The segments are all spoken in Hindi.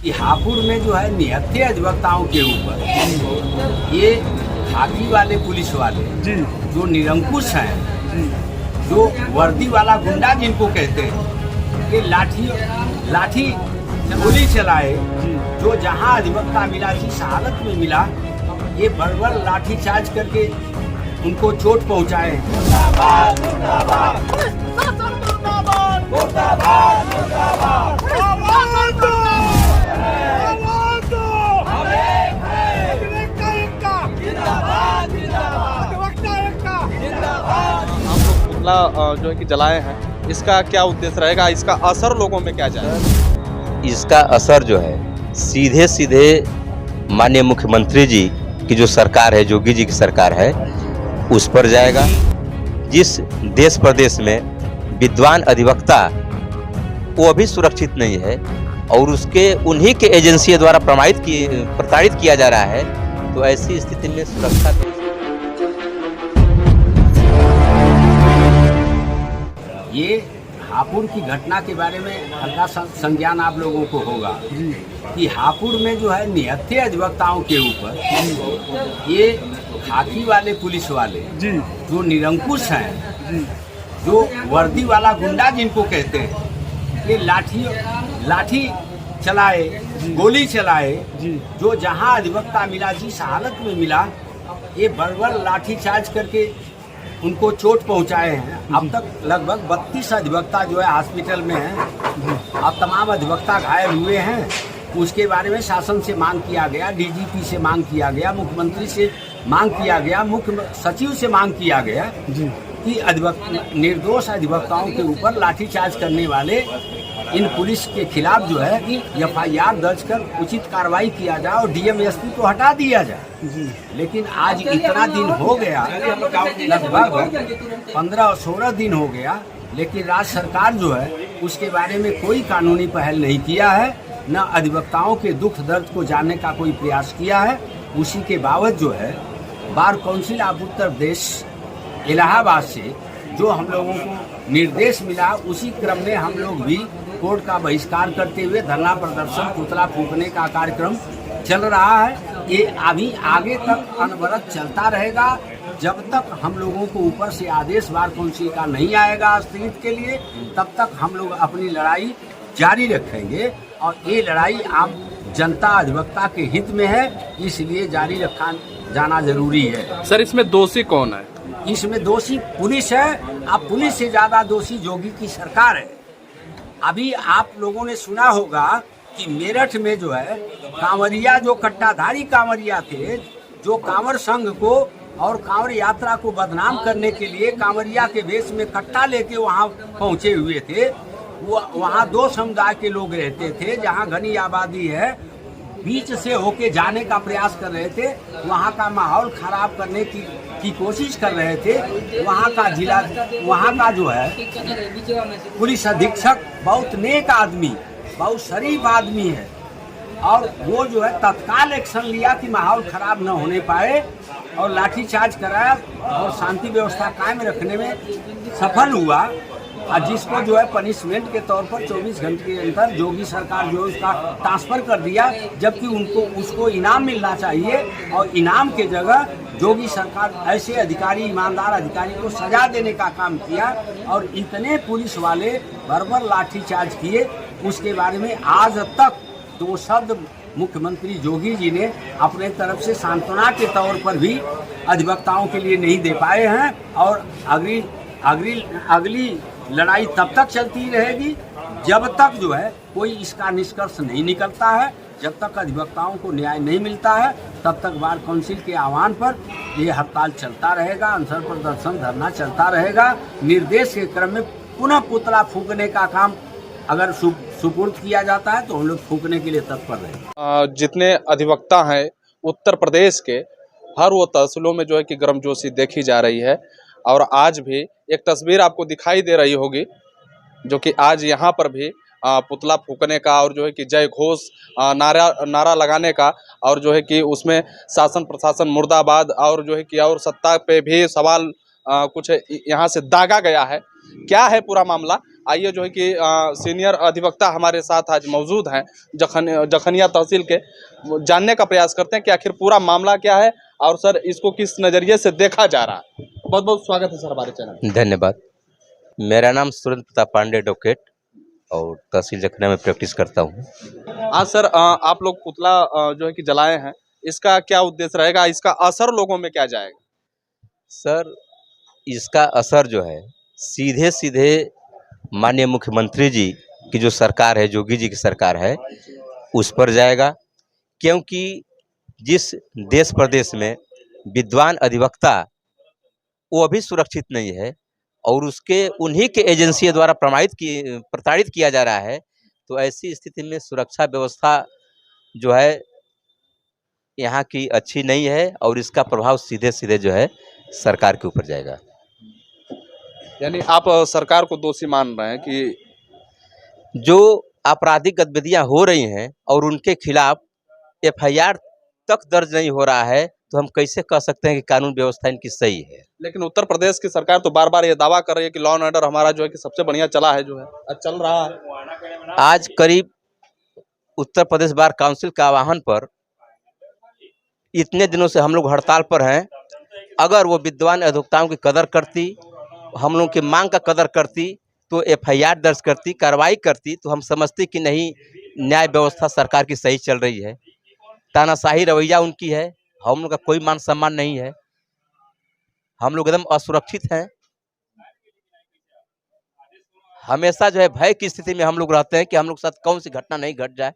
कि हापुड़ में जो है निहत्थे अधिवक्ताओं के ऊपर ये खाकी वाले पुलिस वाले जी जो निरंकुश हैं, जी जो वर्दी वाला गुंडा जिनको कहते हैं, ये लाठी गोली चलाए। जी जो जहां अधिवक्ता मिला, जिस हालत में मिला, ये बर्बर लाठी चार्ज करके उनको चोट पहुंचाए। पुतला जो है कि जलाए हैं, इसका क्या उद्देश्य रहेगा, इसका असर लोगों में क्या जाएगा? इसका असर जो है सीधे सीधे माननीय मुख्यमंत्री जी की जो सरकार है, योगी जी की सरकार है, उस पर जाएगा। जिस देश प्रदेश में विद्वान अधिवक्ता वो अभी सुरक्षित नहीं है और उसके उन्हीं के एजेंसी द्वारा प्रताड़ित किया जा रहा है, तो ऐसी स्थिति में सुरक्षा ये हापुड़ की घटना के बारे में हल्का संज्ञान आप लोगों को होगा कि हापुड़ में जो है निहत्थे अधिवक्ताओं के ऊपर ये खाकी वाले पुलिस वाले जी जो निरंकुश हैं, जी जो वर्दी वाला गुंडा जिनको कहते हैं, ये लाठी चलाए, गोली चलाए। जी जो जहां अधिवक्ता मिला, जिस हालत में मिला, ये बर्बर लाठी चार्ज करके उनको चोट पहुंचाए हैं। अब तक लगभग 32 अधिवक्ता जो है हॉस्पिटल में हैं। अब तमाम अधिवक्ता घायल हुए हैं। उसके बारे में शासन से मांग किया गया, डीजीपी से मांग किया गया, मुख्यमंत्री से मांग किया गया, मुख्य सचिव से मांग किया गया जी कि निर्दोष अधिवक्ताओं के ऊपर लाठीचार्ज करने वाले इन पुलिस के खिलाफ जो है FIR दर्ज कर उचित कार्रवाई किया जाए और DMSP को हटा दिया जाए। जी लेकिन आज इतना दिन हो गया, लगभग 15-16 दिन हो गया, लेकिन राज्य सरकार जो है उसके बारे में कोई कानूनी पहल नहीं किया है, न अधिवक्ताओं के दुख दर्द को जानने का कोई प्रयास किया है। उसी के बावजूद जो है bar council of Uttar Pradesh Allahabad से जो हम लोगों को निर्देश मिला, उसी क्रम में हम लोग भी कोर्ट का बहिष्कार करते हुए धरना प्रदर्शन, पुतला फूंकने का कार्यक्रम चल रहा है। ये अभी आगे तक अनवरत चलता रहेगा जब तक हम लोगों को ऊपर से आदेश बार काउंसिल का नहीं आएगा स्थगित के लिए, तब तक हम लोग अपनी लड़ाई जारी रखेंगे। और ये लड़ाई आप जनता अधिवक्ता के हित में है, इसलिए जारी रखा जाना जरूरी है। सर, इसमें दोषी कौन है? इसमें दोषी पुलिस है। अब पुलिस से ज्यादा दोषी योगी की सरकार है। अभी आप लोगों ने सुना होगा कि मेरठ में जो है कांवरिया, जो कट्टाधारी कांवरिया थे, जो कांवर संघ को और कांवर यात्रा को बदनाम करने के लिए कांवरिया के वेश में कट्टा लेके वहां पहुंचे हुए थे। वो वहां 2 समुदाय के लोग रहते थे, जहां घनी आबादी है, बीच से होके जाने का प्रयास कर रहे थे, वहां का माहौल खराब करने की कोशिश कर रहे थे। वहां का जो है पुलिस अधीक्षक बहुत नेक आदमी, बहुत शरीफ आदमी है, और वो जो है तत्काल एक्शन लिया कि माहौल खराब न होने पाए और लाठीचार्ज कराया और शांति व्यवस्था कायम रखने में सफल हुआ। और जिसको जो है पनिशमेंट के तौर पर 24 घंटे के अंदर योगी सरकार जो है उसका ट्रांसफर कर दिया, जबकि उसको इनाम मिलना चाहिए। और इनाम के जगह योगी सरकार ऐसे अधिकारी, ईमानदार अधिकारी को सजा देने का काम किया और इतने पुलिस वाले बर्बर लाठीचार्ज किए। उसके बारे में आज तक 2 शब्द मुख्यमंत्री योगी जी ने अपने तरफ से सांत्वना के तौर पर भी अधिवक्ताओं के लिए नहीं दे पाए हैं। और अगली लड़ाई तब तक चलती रहेगी जब तक जो है कोई इसका निष्कर्ष नहीं निकलता है, जब तक अधिवक्ताओं को न्याय नहीं मिलता है, तब तक बार काउंसिल के आह्वान पर ये हड़ताल चलता रहेगा, अनशन प्रदर्शन, धरना चलता रहेगा। निर्देश के क्रम में पुनः पुतला फूंकने का काम अगर सुपुर्द किया जाता है तो हम लोग फूंकने के लिए तत्पर रहेंगे। जितने अधिवक्ता हैं उत्तर प्रदेश के, हर वो तहसीलों में जो है कि गर्मजोशी देखी जा रही है। और आज भी एक तस्वीर आपको दिखाई दे रही होगी, जो कि आज यहाँ पर भी पुतला फूंकने का और जो है कि जय घोष नारा लगाने का, और जो है कि उसमें शासन प्रशासन मुर्दाबाद और जो है कि और सत्ता पे भी सवाल कुछ यहाँ से दागा गया है। क्या है पूरा मामला, आइए जो है कि सीनियर अधिवक्ता हमारे साथ आज मौजूद हैं जखनिया तहसील के, वो जानने का प्रयास करते हैं कि आखिर पूरा मामला क्या है और सर इसको किस नज़रिए से देखा जा रहा है। बहुत बहुत स्वागत है सर हमारे चैनल में। धन्यवाद। मेरा नाम सुरेंद्र प्रताप पांडे एडवोकेट और तहसील जखना में प्रैक्टिस करता हूँ। आज सर आप लोग पुतला जो है कि जलाए हैं, इसका क्या उद्देश्य रहेगा, इसका असर लोगों में क्या जाएगा? सर, इसका असर जो है सीधे सीधे माननीय मुख्यमंत्री जी की जो सरकार है, योगी जी की सरकार है, उस पर जाएगा। क्योंकि जिस देश प्रदेश में विद्वान अधिवक्ता वो अभी सुरक्षित नहीं है और उसके उन्हीं के एजेंसी द्वारा प्रताड़ित किया जा रहा है, तो ऐसी स्थिति में सुरक्षा व्यवस्था जो है यहाँ की अच्छी नहीं है और इसका प्रभाव सीधे सीधे जो है सरकार के ऊपर जाएगा। यानी आप सरकार को दोषी मान रहे हैं कि जो आपराधिक गतिविधियां हो रही हैं और उनके खिलाफ एफआईआर तक दर्ज नहीं हो रहा है, तो हम कैसे कह सकते हैं कि कानून व्यवस्था इनकी सही है। लेकिन उत्तर प्रदेश की सरकार तो बार बार ये दावा कर रही है कि लॉ एंड ऑर्डर हमारा जो है कि सबसे बढ़िया चला है, जो है चल रहा है। आज करीब उत्तर प्रदेश बार काउंसिल के आह्वान पर इतने दिनों से हम लोग हड़ताल पर हैं। अगर वो विद्वान अधिवक्ताओं की कदर करती, हम लोग की मांग का कदर करती, तो एफआईआर दर्ज करती, कार्रवाई करती, तो हम समझते कि नहीं, न्याय व्यवस्था सरकार की सही चल रही है। तानाशाही रवैया उनकी है, हम लोग का कोई मान सम्मान नहीं है, हम लोग एकदम असुरक्षित हैं। हमेशा जो है भय की स्थिति में हम लोग रहते हैं कि हम लोग के साथ कौन सी घटना नहीं घट जाए।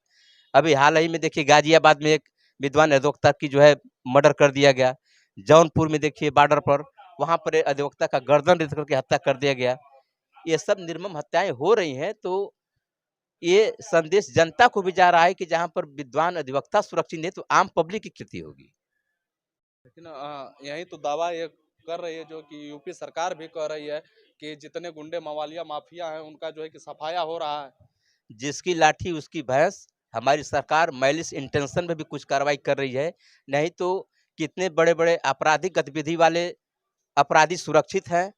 अभी हाल ही में देखिए गाजियाबाद में एक विद्वान अधिवक्ता की जो है मर्डर कर दिया गया। जौनपुर में देखिए बॉर्डर पर, वहाँ पर अधिवक्ता का गर्दन रेत करके हत्या कर दिया गया। ये सब निर्मम हत्याएं हो रही हैं, तो ये संदेश जनता को भी जा रहा है कि जहाँ पर विद्वान अधिवक्ता सुरक्षित नहीं, तो आम पब्लिक की क्षति होगी। लेकिन यही तो दावा ये कर रही है, जो कि यूपी सरकार भी कह रही है कि जितने गुंडे मवालिया माफिया हैं उनका जो है कि सफाया हो रहा है। जिसकी लाठी उसकी भैंस। हमारी सरकार मैलिस इंटेंशन में भी कुछ कार्रवाई कर रही है, नहीं तो कितने बड़े बड़े आपराधिक गतिविधि वाले अपराधी सुरक्षित हैं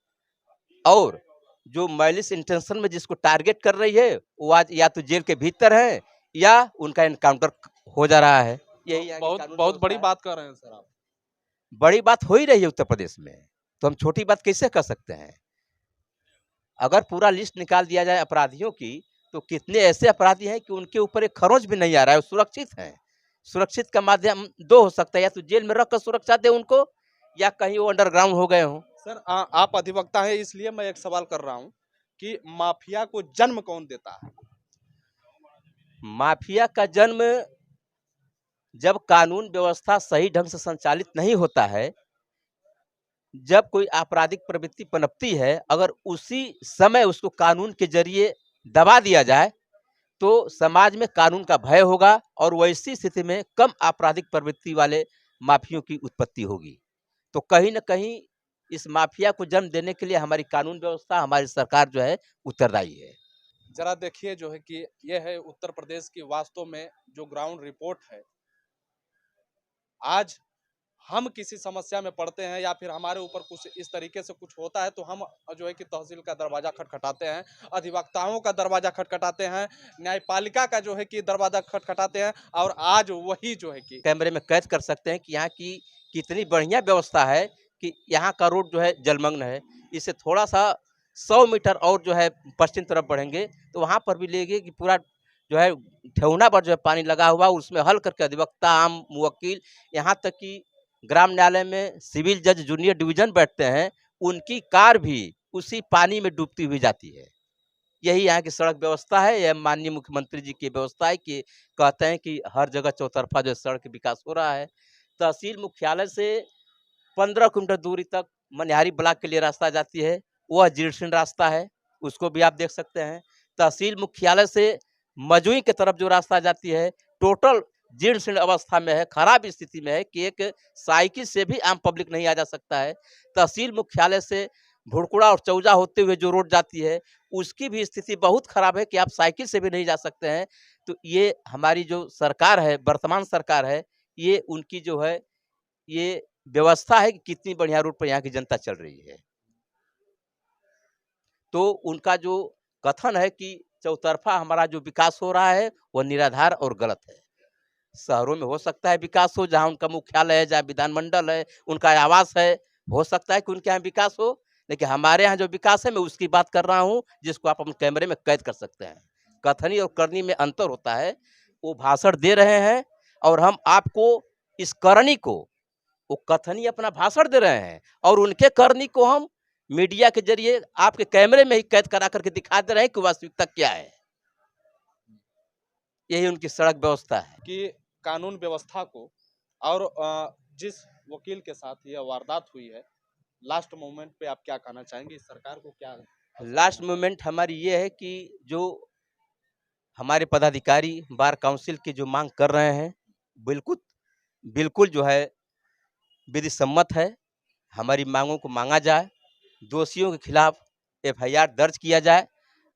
और जो मैलिस इंटेंशन में जिसको टारगेट कर रही है वो आज या तो जेल के भीतर है या उनका एनकाउंटर हो जा रहा है। यही यहाँ की बहुत कानून बहुत बड़ी व्यवस्था है। बात कर रहे हैं सर आप। बड़ी बात हो ही रही है उत्तर प्रदेश में, तो हम छोटी बात कैसे कर सकते हैं। अगर पूरा लिस्ट निकाल दिया जाए अपराधियों की, तो कितने ऐसे अपराधी हैं कि उनके ऊपर एक खरोच भी नहीं आ रहा है, वो सुरक्षित हैं। सुरक्षित का माध्यम दो हो सकता है, या तो जेल में रखकर सुरक्षा दे उनको, या कहीं वो अंडरग्राउंड हो गए हों। सर आप अधिवक्ता हैं, इसलिए मैं एक सवाल कर रहा हूं कि माफिया को जन्म कौन देता है? माफिया का जन्म जब कानून व्यवस्था सही ढंग से संचालित नहीं होता है, जब कोई आपराधिक प्रवृत्ति पनपती है, अगर उसी समय उसको कानून के जरिए दबा दिया जाए, तो समाज में कानून का भय होगा और वैसी स्थिति में कम आपराधिक प्रवृत्ति वाले माफियों की उत्पत्ति होगी। तो कहीं न कहीं इस माफिया को जन्म देने के लिए हमारी कानून व्यवस्था, हमारी सरकार जो है उत्तरदायी है। जरा देखिए जो है कि यह है उत्तर प्रदेश की वास्तव में जो ग्राउंड रिपोर्ट है। आज हम किसी समस्या में पड़ते हैं या फिर हमारे ऊपर कुछ इस तरीके से कुछ होता है, तो हम जो है कि तहसील का दरवाजा खटखटाते हैं, अधिवक्ताओं का दरवाजा खटखटाते हैं, न्यायपालिका का जो है कि दरवाजा खटखटाते हैं, और आज वही जो है कि कैमरे में कैद कर सकते हैं कि यहाँ की कितनी बढ़िया व्यवस्था है कि यहाँ का रोड जो है जलमग्न है। इससे थोड़ा सा 100 मीटर और जो है पश्चिम तरफ बढ़ेंगे, तो वहाँ पर भी लेंगे कि पूरा जो है ठेहुना पर जो है पानी लगा हुआ, उसमें हल करके अधिवक्ता, आम मुवक्किल, यहाँ तक कि ग्राम न्यायालय में सिविल जज जूनियर डिवीजन बैठते हैं, उनकी कार भी उसी पानी में डूबती हुई जाती है। यही यहाँ की सड़क व्यवस्था है। यह माननीय मुख्यमंत्री जी की व्यवस्था है कि कहते हैं कि हर जगह चौतरफा जो सड़क विकास हो रहा है। तहसील मुख्यालय से 15 किलोमीटर दूरी तक मनिहारी ब्लॉक के लिए रास्ता जाती है, वह जीर्ण रास्ता है, उसको भी आप देख सकते हैं। तहसील मुख्यालय से मजुई की तरफ जो रास्ता जाती है, टोटल जीर्ण अवस्था में है, खराब स्थिति में है कि एक साइकिल से भी आम पब्लिक नहीं आ जा सकता है। तहसील मुख्यालय से भुड़कुड़ा और चौजा होते हुए जो रोड जाती है, उसकी भी स्थिति बहुत खराब है कि आप साइकिल से भी नहीं जा सकते हैं। तो ये हमारी जो सरकार है, वर्तमान सरकार है, ये उनकी जो है ये व्यवस्था है कि कितनी बढ़िया रोड पर यहाँ की जनता चल रही है। तो उनका जो कथन है कि चौतरफा हमारा जो विकास हो रहा है वह निराधार और गलत है। शहरों में हो सकता है विकास हो, जहाँ उनका मुख्यालय है, जहाँ विधानमंडल है, उनका आवास है, हो सकता है कि उनके यहाँ विकास हो, लेकिन हमारे यहाँ जो विकास है मैं उसकी बात कर रहा हूँ, जिसको आप अपने कैमरे में कैद कर सकते हैं। कथनी और करनी में अंतर होता है। वो भाषण दे रहे हैं और हम आपको इस करनी को, वो कथनी अपना भाषण दे रहे हैं और उनके करनी को हम मीडिया के जरिए आपके कैमरे में ही कैद करा करके दिखा दे रहे हैं कि वास्तविकता क्या है। यही उनकी सड़क व्यवस्था है कि कानून व्यवस्था को और जिस वकील के साथ यह वारदात हुई है, लास्ट मोमेंट पे आप क्या कहना चाहेंगे? सरकार को क्या लास्ट मोमेंट हमारी ये है कि जो हमारे पदाधिकारी बार काउंसिल की जो मांग कर रहे हैं बिल्कुल बिल्कुल जो है विधि सम्मत है। हमारी मांगों को मांगा जाए, दोषियों के खिलाफ एफआईआर दर्ज किया जाए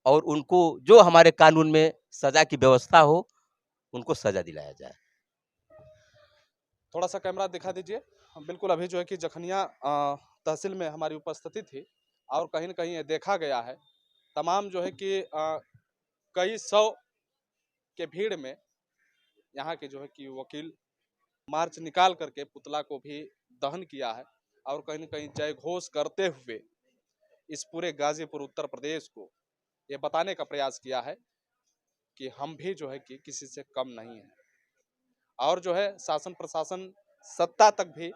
और उनको जो हमारे कानून में सजा की व्यवस्था हो उनको सजा दिलाया जाए। थोड़ा सा कैमरा दिखा दीजिए। बिल्कुल अभी जो है कि जखनिया तहसील में हमारी उपस्थिति थी और कहीं न कहीं ये देखा गया है तमाम जो है कि कई सौ के भीड़ में यहाँ के जो है कि वकील मार्च निकाल करके पुतला को भी दहन किया है और कहीं न कहीं जय घोष करते हुए इस पूरे गाजीपुर उत्तर प्रदेश को ये बताने का प्रयास किया है कि हम भी जो है कि किसी से कम नहीं है। और जो है शासन प्रशासन सत्ता तक भी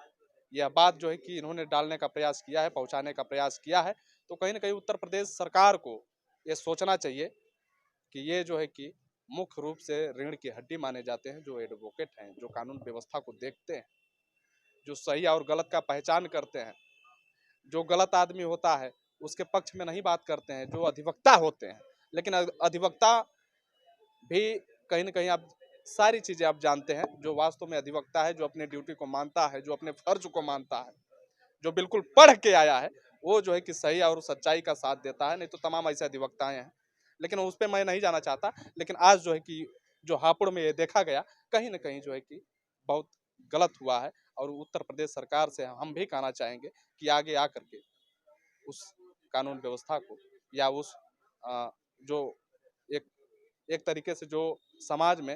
यह बात जो है कि इन्होंने डालने का प्रयास किया है, पहुंचाने का प्रयास किया है। तो कहीं ना कहीं उत्तर प्रदेश सरकार को ये सोचना चाहिए कि ये जो है कि मुख्य रूप से रीढ़ की हड्डी माने जाते हैं, जो एडवोकेट हैं, जो कानून व्यवस्था को देखते हैं, जो सही और गलत का पहचान करते हैं, जो गलत आदमी होता है उसके पक्ष में नहीं बात करते हैं, जो अधिवक्ता होते हैं। लेकिन अधिवक्ता भी कहीं ना कहीं आप सारी चीजें आप जानते हैं, जो वास्तव में अधिवक्ता है, जो अपने ड्यूटी को मानता है, जो अपने फर्ज को मानता है, जो बिल्कुल पढ़ के आया है, वो जो है कि सही और सच्चाई का साथ देता है। नहीं तो तमाम ऐसे अधिवक्ताएं हैं, लेकिन उस पर मैं नहीं जाना चाहता। लेकिन आज जो है कि जो हापुड़ में ये देखा गया कहीं ना कहीं जो है कि बहुत गलत हुआ है और उत्तर प्रदेश सरकार से हम भी कहना चाहेंगे कि आगे आकर के उस कानून व्यवस्था को या उस जो एक एक तरीके से जो समाज में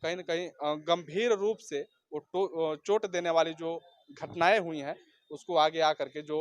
कहीं ना कहीं गंभीर रूप से वो चोट देने वाली जो घटनाएं हुई हैं उसको आगे आकर के जो